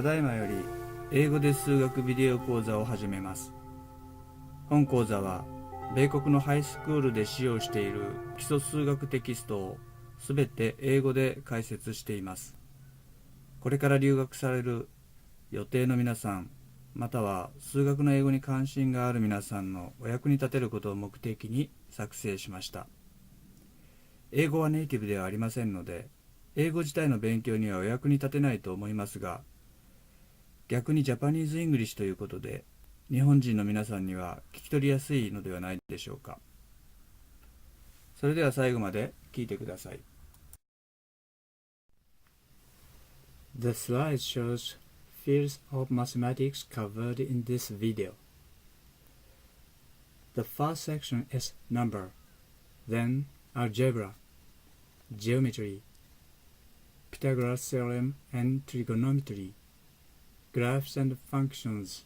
ただいまより英語で数学ビデオ講座を始めます。本講座は米国のハイスクールで使用している基礎数学テキストをすべて英語で解説しています。これから留学される予定の皆さん、または数学の英語に関心がある皆さんのお役に立てることを目的に作成しました。英語はネイティブではありませんので、英語自体の勉強にはお役に立てないと思いますが、逆にジャパニーズ・イングリッシュということで、日本人の皆さんには聞き取りやすいのではないでしょうか。それでは最後まで聞いてください。The slide shows fields of mathematics covered in this video. The first section is number, then algebra, geometry, Pythagoras theorem and trigonometry, graphs and functions,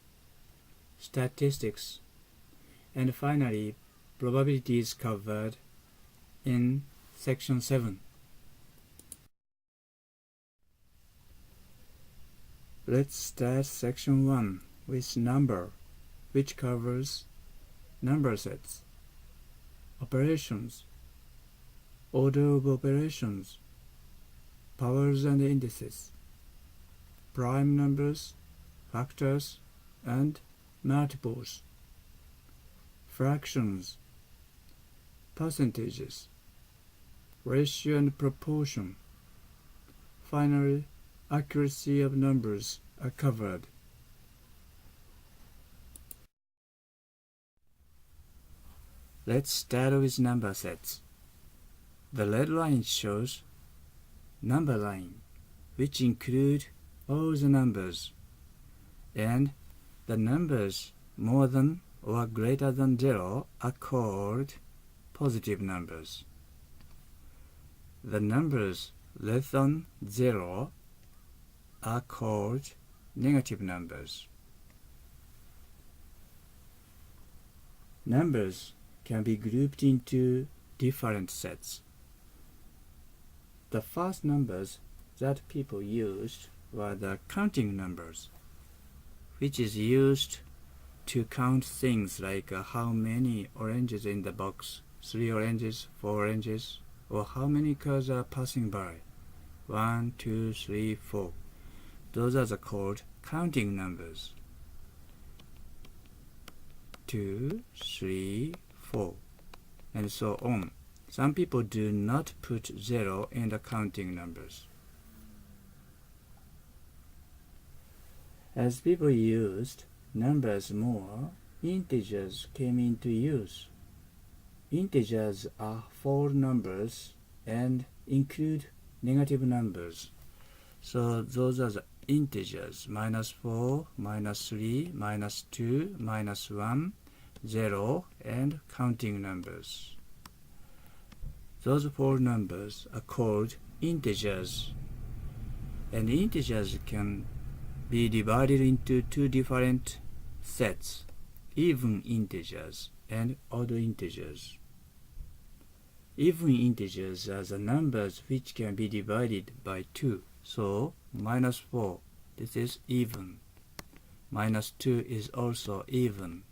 statistics, and finally probabilities covered in section 7. Let's start section 1 with number, which covers number sets, operations, order of operations, powers and indices, prime numbers, factors, and multiples, fractions, percentages, ratio and proportion. Finally, accuracy of numbers are covered. Let's start with number sets. The red line shows number line, which include all the numbers, and the numbers more than or greater than 0 are called positive numbers. The numbers less than 0 are called negative numbers. Numbers can be grouped into different sets. The first numbers that people used were the counting numbers, which is used to count things like how many oranges in the box, 3 oranges, 4 oranges, or how many cars are passing by, 1, 2, 3, 4. Those are called counting numbers. 2, 3, 4, and so on. Some people do not put 0 in the counting numbers. As people used numbers more, integers came into use. Integers are whole numbers and include negative numbers. So those are the integers: -4, -3, -2, -1, 0, and counting numbers. Those whole numbers are called integers, and integers can be divided into two different sets: even integers and odd integers. Even integers are the numbers which can be divided by 2. So, -4, this is even. -2 is also even.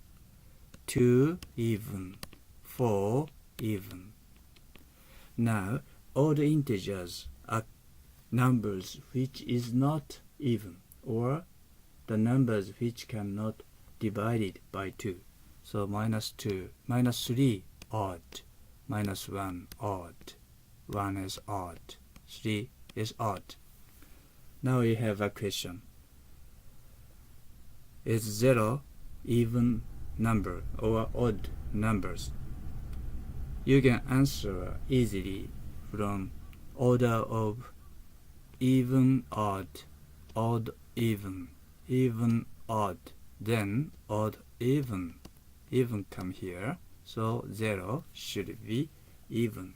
2 even. 4 even. Now, odd integers are numbers which is not even, or the numbers which cannot divide it by 2. So -2, -3 odd, -1 odd, 1 is odd, 3 is odd. Now we have a question. Is 0 even number or odd numbers? You can answer easily from order of even, odd, odd, even, even, odd, then odd, even. Even come here, so 0 should be even.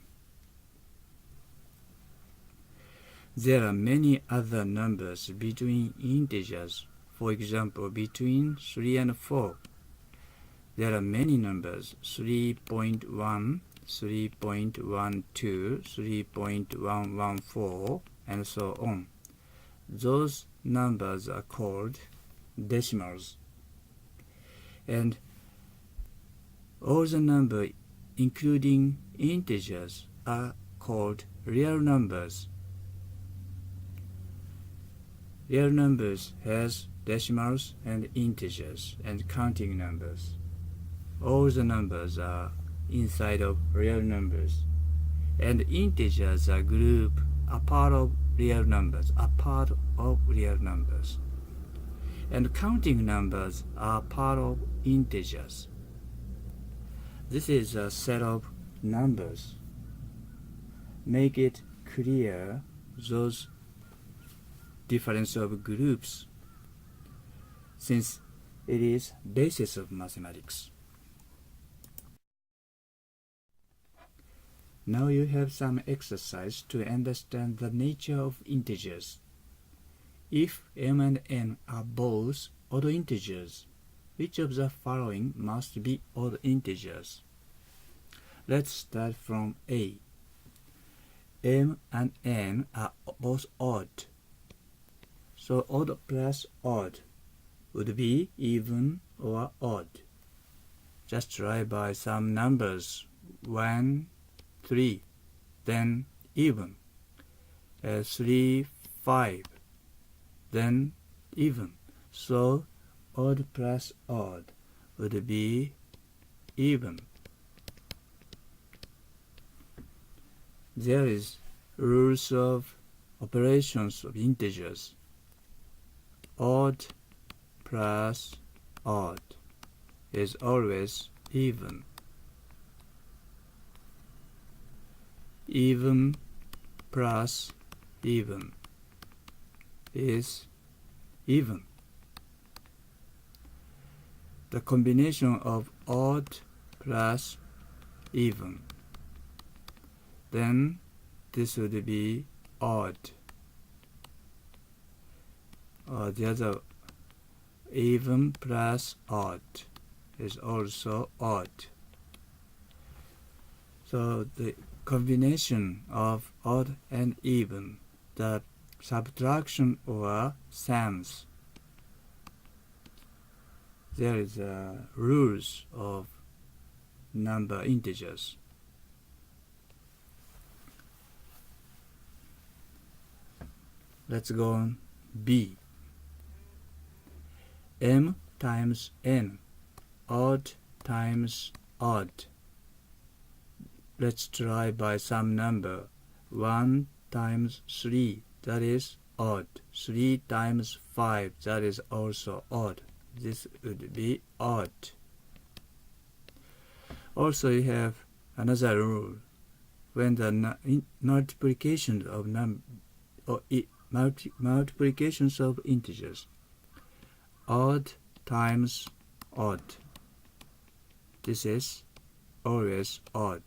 There are many other numbers between integers. For example, between 3 and 4. There are many numbers: 3.1, 3.12, 3.114, and so on. Those numbers are called decimals, and all the numbers, including integers, are called real numbers. Real numbers has decimals and integers and counting numbers. All the numbers are inside of real numbers, and integers are grouped a part of real numbers, and counting numbers are part of integers. This is a set of numbers. Make it clear those difference of groups, since it is basis of mathematics. Now you have some exercise to understand the nature of integers. If m and n are both odd integers, which of the following must be odd integers? Let's start from A. M and n are both odd. So odd plus odd would be even or odd. Just try by some numbers, 1, 3, then even, 3, 5, then even. So odd plus odd would be even. There is rules of operations of integers. Odd plus odd is always even. Even plus even is even. The combination of odd plus even, then this would be odd. Or the other, even plus odd is also odd. So the combination of odd and even, the subtraction or sums, there is rules of number integers. Let's go on B. M times n, odd times odd. Let's try by some number. 1 times 3, that is odd. 3 times 5, that is also odd. This would be odd. Also, you have another rule. When the multiplications of multiplications of integers, odd times odd, this is always odd.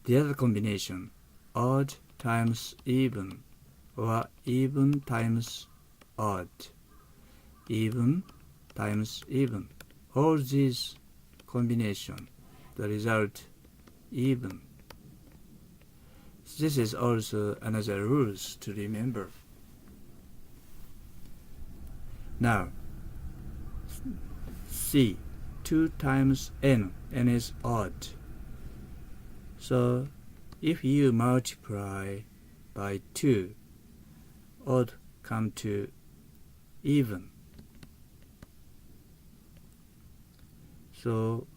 The other combination, odd times even, or even times odd, even times even, all these combination, the result even. This is also another rules to remember. Now, C, 2 times n, n is odd. So, if you multiply by 2, odd come to even. So,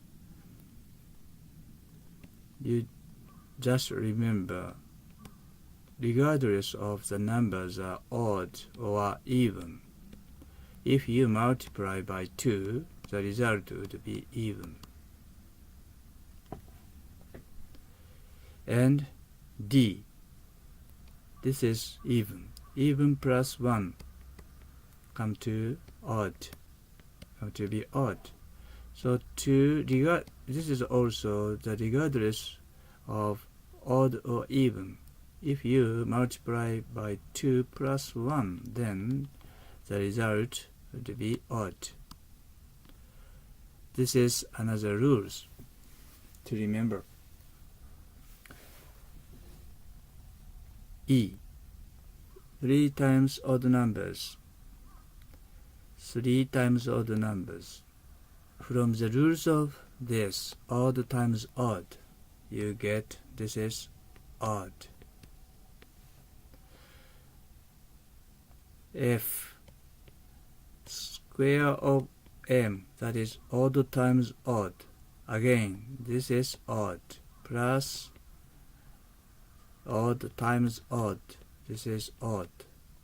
you just remember, regardless of the numbers are odd or even, if you multiply by 2, the result would be even. And D, this is even. Even plus 1 come to odd, come to be odd. So this is also the regardless of odd or even. If you multiply by 2 plus 1, then the result would be odd. This is another rules to remember. E, 3 times odd numbers. 3 times odd numbers. From the rules of this, odd times odd, you get this is odd. If square of m, that is odd times odd, again this is odd, plus odd times odd, this is odd,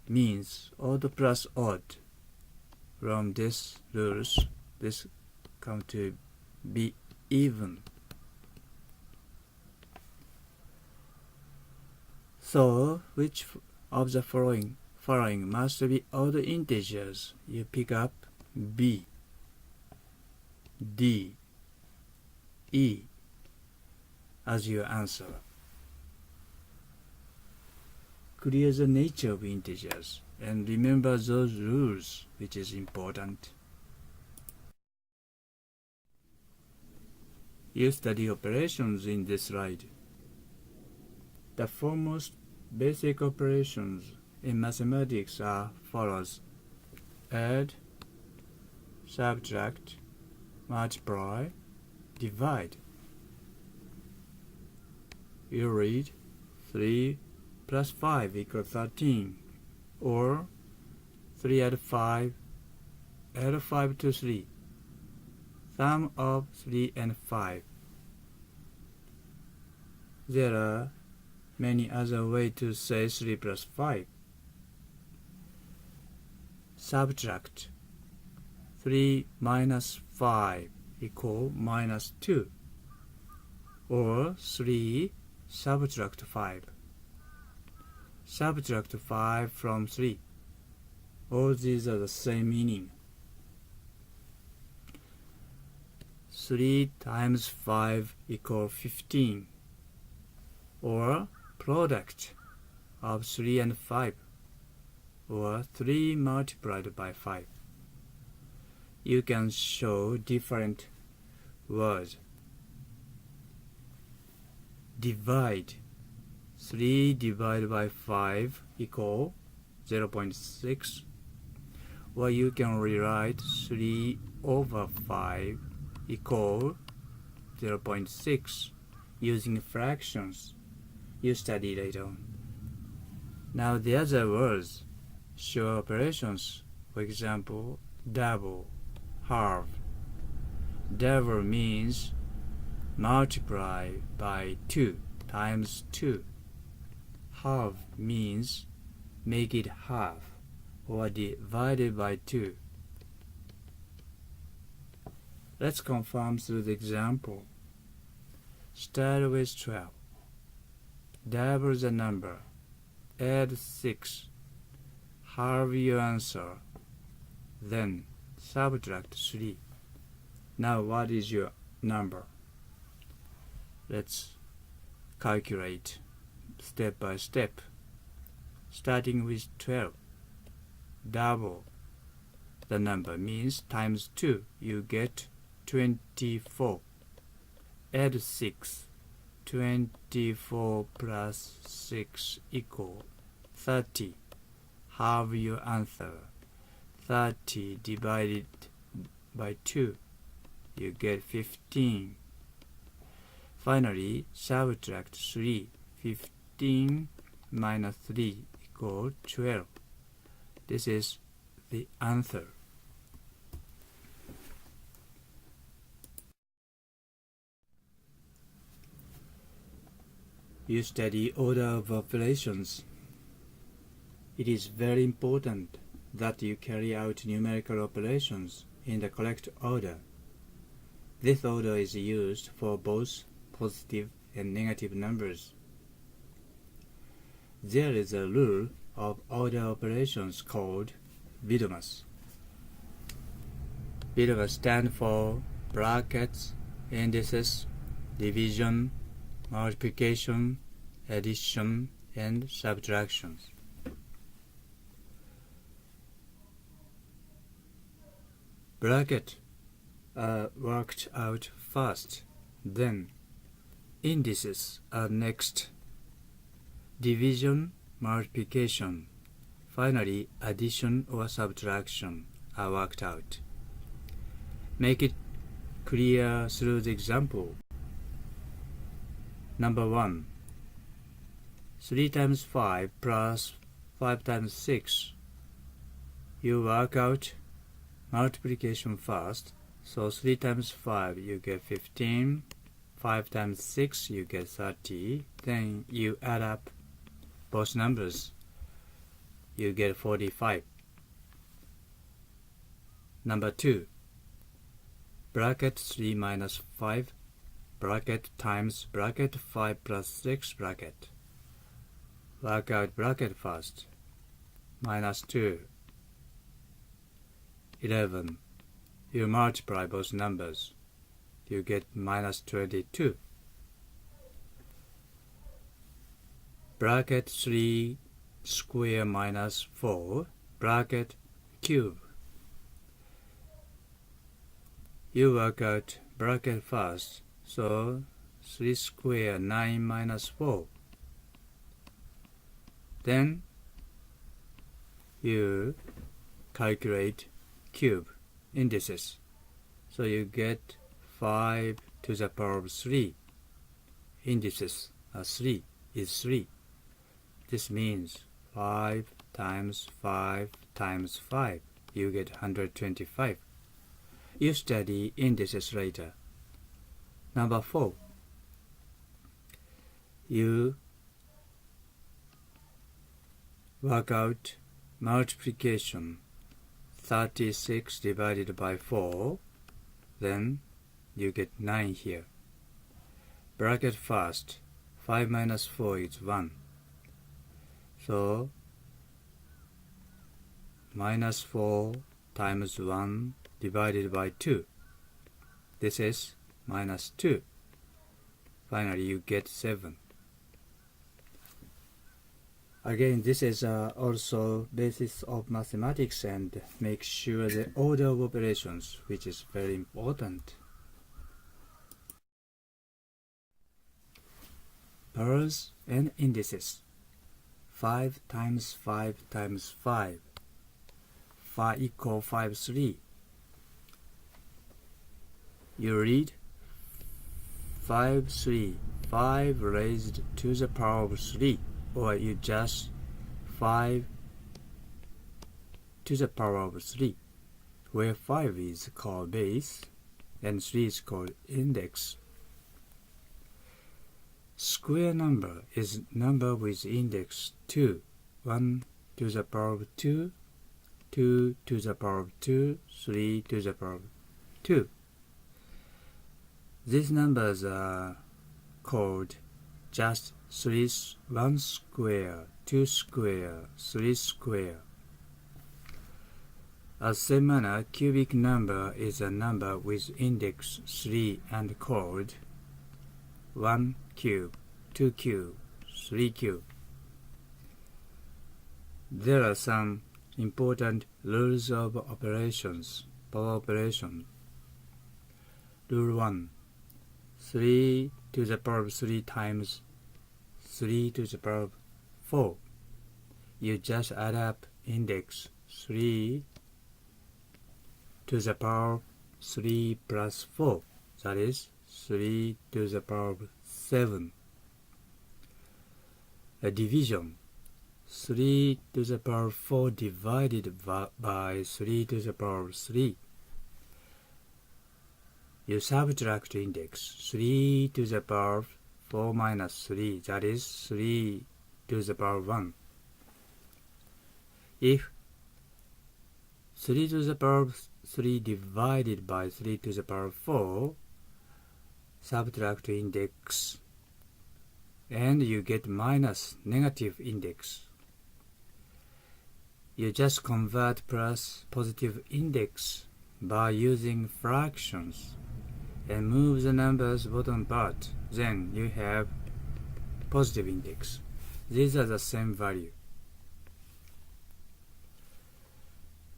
means odd plus odd. From this rules, this come to be even. So which of the following must be odd integers? You pick up B, D, E as your answer. Clear the nature of integers and remember those rules, which is important. You study operations in this slide. The foremost basic operations in mathematics are follows: add, subtract, multiply, divide. You read 3 plus 5 equals 13, or 3 add 5, add 5 to 3, sum of 3 and 5. There are many other ways to say 3 plus 5. Subtract 3 minus 5 equal minus 2, or 3 subtract 5. Subtract 5 from 3. All these are the same meaning. 3 times 5 equal 15, or product of 3 and 5, or 3 multiplied by 5. You can show different words. Divide 3 divided by 5 equal 0.6, or you can rewrite 3 over 5 equal 0.6 using fractions you study later on. Now the other words show operations. For example, double, half. Double means multiply by 2 times 2. Half means make it half or divided by 2. Let's confirm through the example. Start with 12. Double the number. Add 6. Halve your answer. Then subtract 3. Now what is your number? Let's calculate step by step. Starting with 12. Double the number means times 2. You get 24. Add 6. 24 plus 6 equal 30. Halve your answer. 30 divided by 2. You get 15. Finally, subtract 3. 15 minus 3 equals 12. This is the answer. You study order of operations. It is very important that you carry out numerical operations in the correct order. This order is used for both positive and negative numbers. There is a rule of order operations called Widmer's. Widmer stands for brackets, indices, division, multiplication, addition, and subtraction. Brackets are worked out first, then indices are next. Division, multiplication, Finally, addition or subtraction are worked out. Make it clear through the example. Number 1. 3 times 5 plus 5 times 6. You work out multiplication first. So 3 times 5 you get 15. 5 times 6 you get 30. Then you add up both numbers. You get 45. Number 2. Bracket 3 minus 5. Bracket times bracket 5 plus 6 bracket. Work out bracket first. Minus 2. 11. You multiply both numbers. You get minus 22. Bracket 3 square minus 4. Bracket cube. You work out bracket first. So 3 square 9 minus 4. Then you calculate cube indices. So you get 5 to the power of 3. Indices are 3 is 3. This means 5 times 5 times 5. You get 125. You study indices later. Number 4. You work out multiplication. 36 divided by 4. Then you get 9 here. Bracket first. 5 minus 4 is 1. So minus 4 times 1 divided by 2. This is minus 2. Finally, you get 7. Again, this is also basis of mathematics and make sure the order of operations, which is very important. Powers and indices. 5 times 5 times 5. 5 equal 5, 3. You read 5, 3, 5 raised to the power of 3, or you just 5 to the power of 3, where 5 is called base and 3 is called index. Square number is number with index 2, 1 to the power of 2, 2 to the power of 2, 3 to the power of 2. These numbers are called just 3, 1 square, 2 square, 3 square. As same manner, cubic number is a number with index 3 and called 1 cube, 2 cube, 3 cube. There are some important rules of operations, power operation. Rule 1. 3 to the power of 3 times 3 to the power of 4. You just add up index 3 to the power of 3 plus 4. That is 3 to the power of 7. A division. 3 to the power of 4 divided by 3 to the power of 3. You subtract index 3 to the power of 4 minus 3, that is 3 to the power of 1. If 3 to the power of 3 divided by 3 to the power of 4, subtract index and you get minus negative index. You just convert plus positive index by using fractions and move the numbers bottom part. Then you have positive index. These are the same value.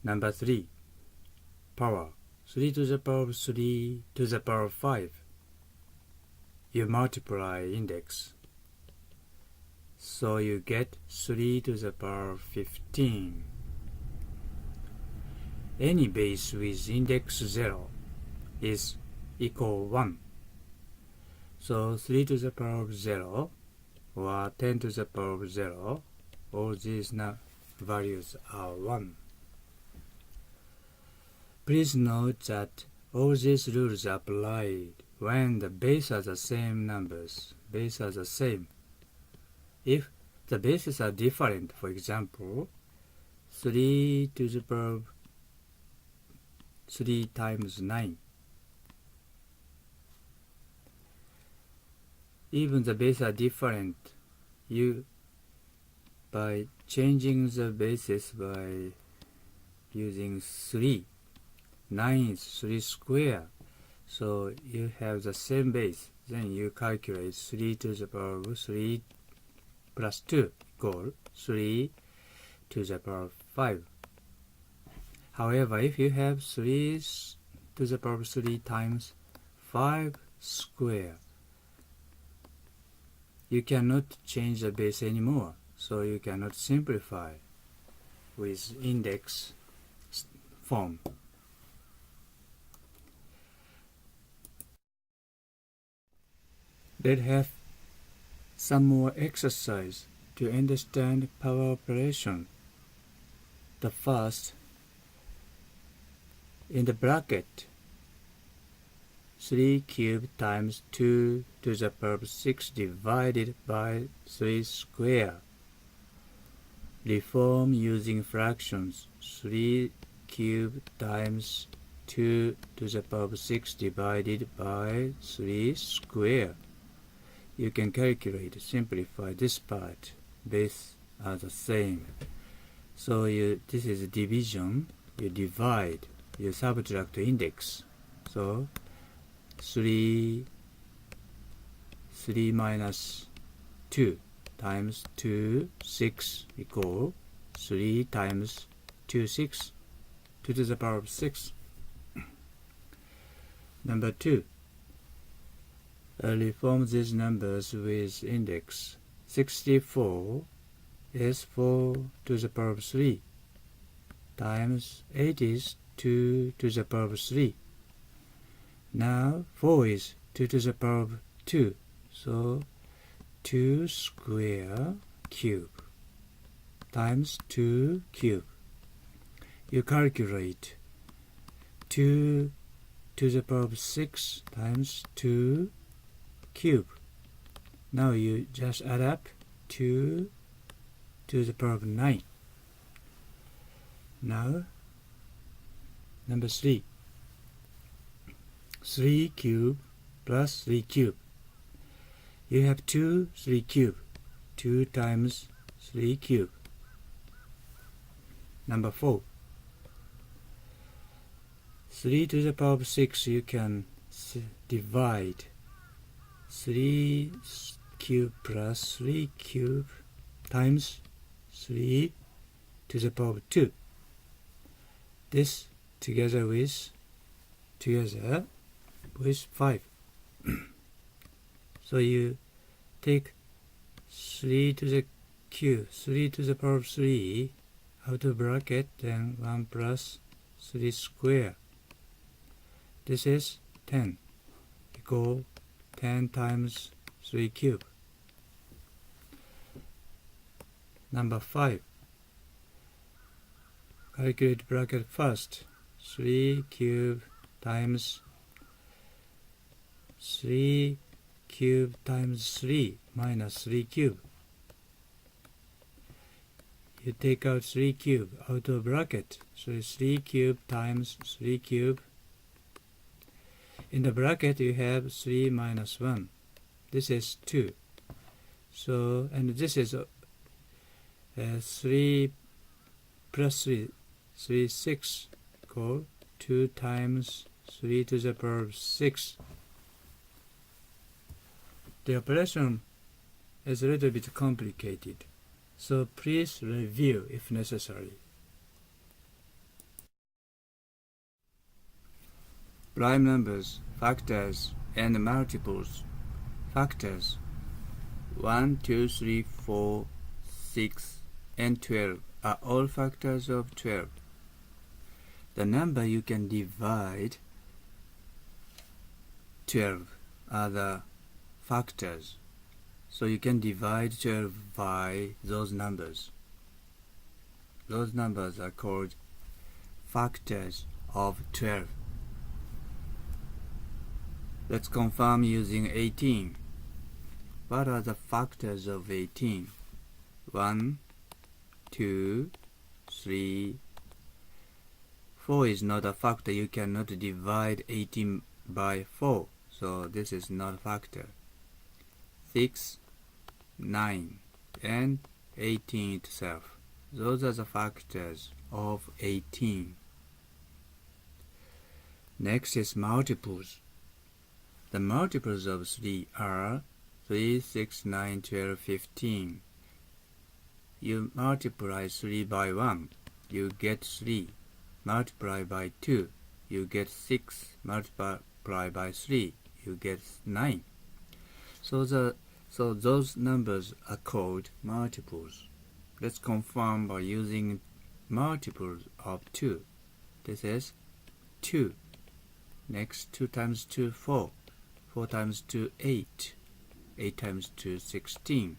Number 3. Power. 3 to the power of 3 to the power of 5. You multiply index. So you get 3 to the power 15. Any base with index 0 is equal 1. So 3 to the power of 0 or 10 to the power of 0, all these values are 1. Please note that all these rules apply when the base are the same numbers. Base are the same. If the bases are different, for example, 3 to the power of 3 times 9, even the bases are different, by changing the bases by using 3, 9 is 3 square, so you have the same base. Then you calculate 3 to the power of 3 plus 2 equal 3 to the power of 5. However, if you have 3 to the power of 3 times 5 square, you cannot change the base anymore, so you cannot simplify with index form. Let's have some more exercise to understand power operation. The first, in the bracket, 3 cubed times 2 to the power of 6 divided by 3 square. Reform using fractions. 3 cubed times 2 to the power of 6 divided by 3 square. You can calculate, simplify this part. Base are the same. So this is division. You divide. You subtract index. So 3 minus 2 times 2, 6 equal 3 times 2, 6, 2 to the power of 6. Number 2. Reform these numbers with index. 64 is 4 to the power of 3 times 8 is 2 to the power of 3. Now 4 is 2 to the power of 2, so 2 square cube times 2 cube. You calculate 2 to the power of 6 times 2 cube. Now you just add up 2 to the power of 9. Now number 3. 3 cube plus 3 cube. You have 2 3 cube. 2 times 3 cube. Number 4. 3 to the power of 6 you can divide. 3 cube plus 3 cube times 3 to the power of 2. This together with 5. So you take 3 to the cube, 3 to the power of 3 out of bracket, then 1 plus 3 square. This is 10 equal 10 times 3 cube. Number 5. Calculate bracket first. 3 cube times 3 cube times 3 minus 3 cube. You take out 3 cube out of bracket. So it's 3 cube times 3 cube. In the bracket you have 3 minus 1. This is 2. So, and this is 3 plus 3. 3 is 6 equal 2 times 3 to the power of 6. The operation is a little bit complicated, so please review if necessary. Prime numbers, factors, and multiples. Factors. 1, 2, 3, 4, 6, and 12 are all factors of 12. The number you can divide 12 are the factors. So you can divide 12 by those numbers. Those numbers are called factors of 12. Let's confirm using 18. What are the factors of 18? 1, 2, 3, 4 is not a factor. You cannot divide 18 by 4. So this is not a factor. 6, 9, and 18 itself. Those are the factors of 18. Next is multiples. The multiples of 3 are 3, 6, 9, 12, 15. You multiply 3 by 1, you get 3. Multiply by 2, you get 6. Multiply by 3, you get 9. So those numbers are called multiples. Let's confirm by using multiples of 2. This is 2. Next, 2 times 2, 4. 4 times 2, 8. 8 times 2, 16.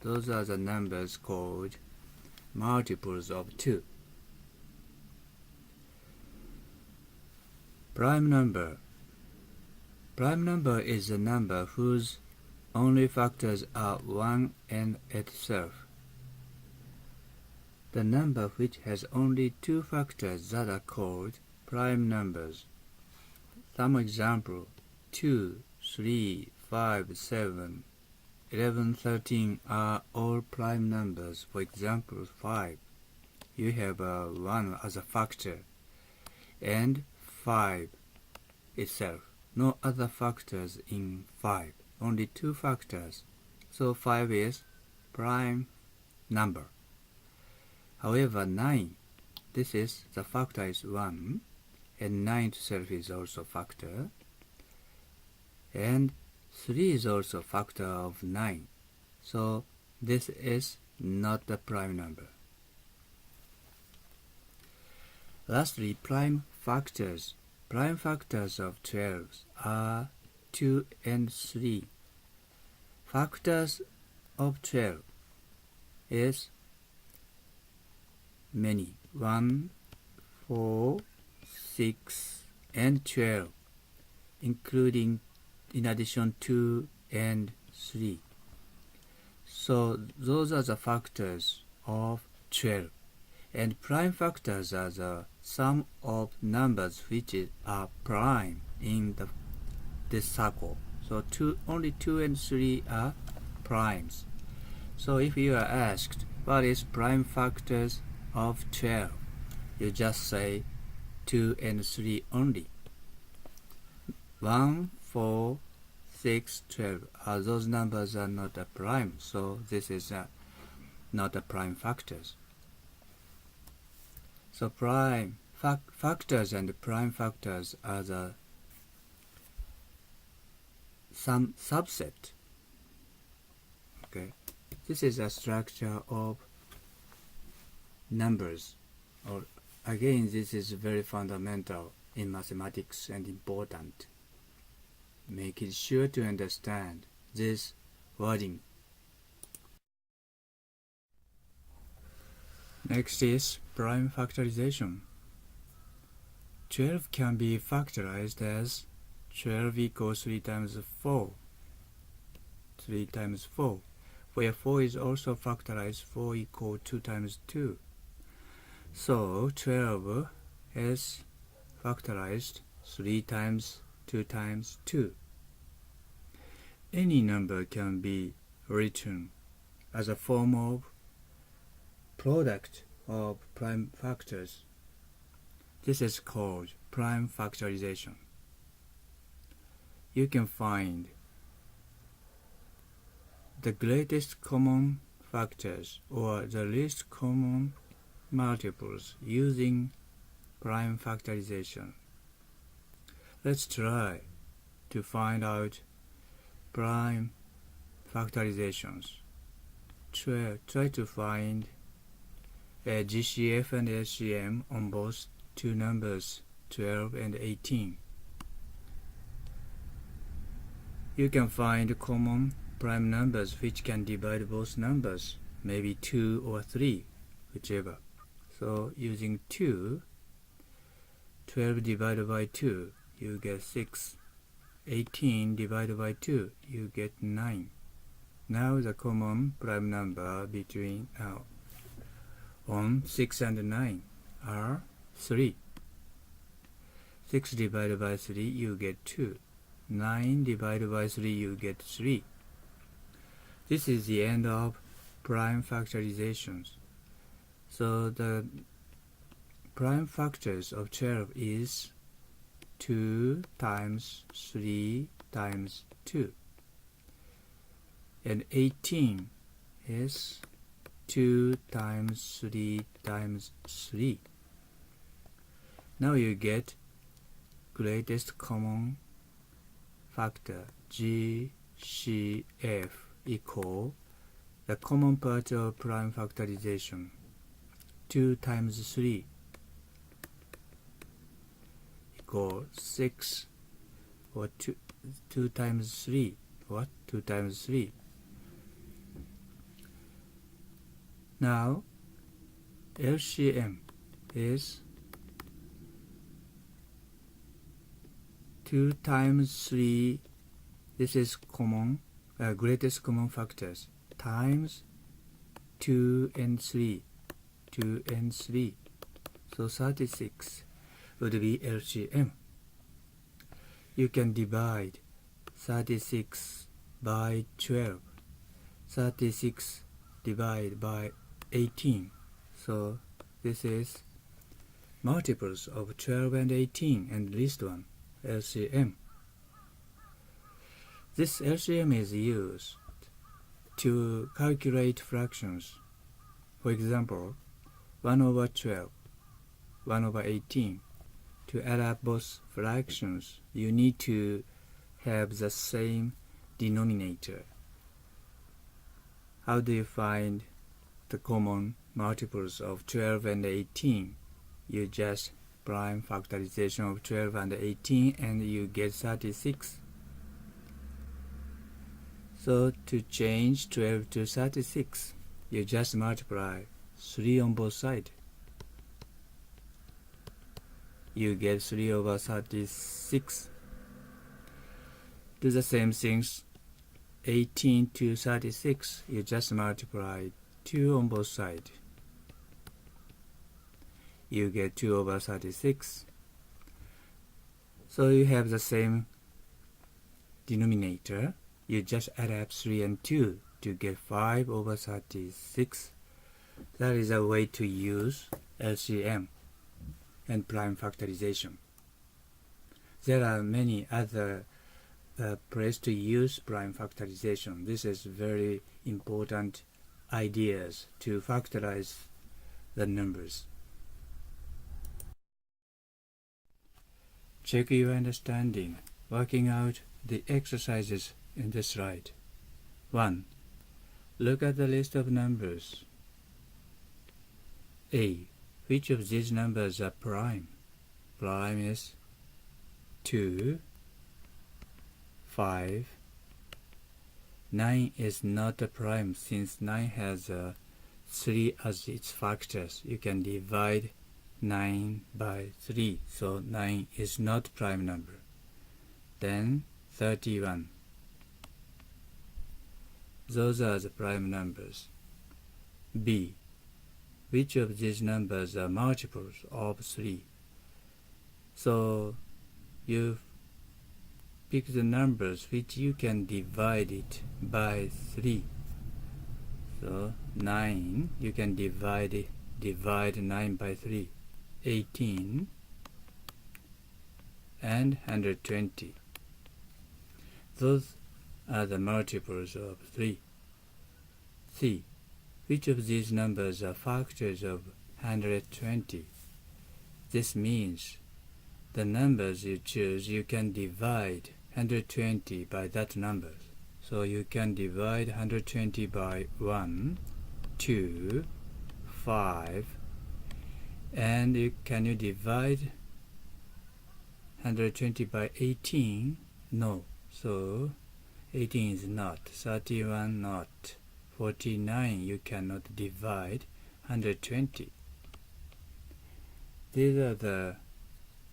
Those are the numbers called multiples of 2. Prime number. Prime number is a number whose only factors are 1 and itself. The number which has only 2 factors that are called prime numbers. Some example: 2, 3, 5, 7, 11, 13 are all prime numbers. For example, 5. You have 1 as a factor, and 5 itself. No other factors in 5. Only 2 factors. So 5 is prime number. However, 9, the factor is 1, and 9 itself is also factor, and 3 is also factor of 9. So this is not the prime number. Lastly, prime factors. Prime factors of 12 are 2 and 3. Factors of 12 is many. 1, 4, 6, and 12, including in addition 2 and 3. So those are the factors of 12. And prime factors are the sum of numbers which are prime in this circle. So only 2 and 3 are primes. So if you are asked what is prime factors of 12, you just say 2 and 3 only. 1, 4, 6, 12. Those numbers are not a prime, so this is not a prime factors. So prime factors and prime factors are some subset. Okay, this is a structure of numbers. Or again, this is very fundamental in mathematics and important. Make it sure to understand this wording. Next is prime factorization. 12 can be factorized as 12 equals 3 times 4. 3 times 4, where 4 is also factorized 4 equals 2 times 2. So 12 is factorized 3 times 2 times 2. Any number can be written as a form of product of prime factors. This is called prime factorization. You can find the greatest common factors or the least common multiples using prime factorization. Let's try to find out prime factorizations. Try to find a GCF and LCM on both two numbers 12 and 18. You can find common prime numbers which can divide both numbers, maybe 2 or 3, whichever. So using 2, 12 divided by 2, you get 6. 18 divided by 2, you get 9. Now the common prime number between on 6 and 9 are 3. 6 divided by 3, you get 2. 9 divided by 3, you get 3. This is the end of prime factorizations. So the prime factors of 12 is 2 times 3 times 2. And 18 is 2 times 3 times 3. Now you get greatest common factor GCF equal the common part of prime factorization 2 times 3 equal 6, or 2 times 3, what? 2 times 3. Now LCM is 2 times 3, this is common, greatest common factors, times 2 and 3, 2 and 3. So 36 would be LCM. You can divide 36 by 12, 36 divided by 18. So this is multiples of 12 and 18 and least one, LCM. This LCM is used to calculate fractions. For example, 1 over 12, 1 over 18. To add up both fractions, you need to have the same denominator. How do you find the common multiples of 12 and 18? You just prime factorization of 12 and 18 and you get 36. So to change 12 to 36, you just multiply 3 on both sides. You get 3 over 36. Do the same things. 18 to 36, you just multiply 2 on both sides. You get 2 over 36. So you have the same denominator. You just add up 3 and 2 to get 5 over 36. That is a way to use LCM and prime factorization. There are many other places to use prime factorization. This is very important ideas to factorize the numbers. Check your understanding, working out the exercises in the slide. 1. Look at the list of numbers. A. Which of these numbers are prime? Prime is 2, 5. 9 is not a prime since 9 has 3 as its factors. You can divide 9 by 3, so 9 is not prime number. Then 31. Those are the prime numbers. B. Which of these numbers are multiples of 3? So you pick the numbers which you can divide it by 3. So 9, you can divide 9 by 3. 18 and 120. Those are the multiples of 3. C. Which of these numbers are factors of 120? This means the numbers you choose, you can divide 120 by that number. So you can divide 120 by 1, 2, 5, and can you divide 120 by 18? No. So 18 is not, 31 not, 49 you cannot divide 120. These are the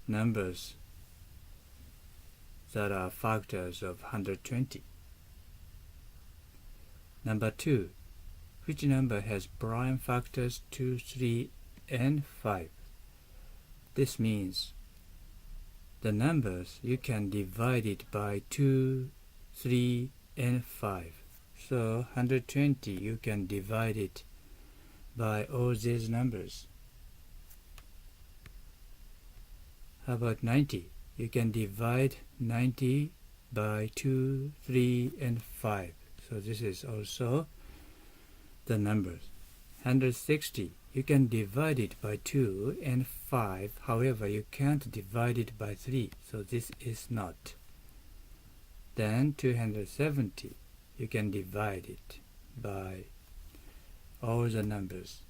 numbers that are factors of 120. Number 2. Which number has prime factors 2, 3, and 5? This means the numbers you can divide it by 2, 3, and 5. So 120 you can divide it by all these numbers. How about 90? You can divide 90 by 2, 3, and 5. So this is also the numbers. 160, you can divide it by 2 and 5. However, you can't divide it by 3. So this is not. Then 270, you can divide it by all the numbers.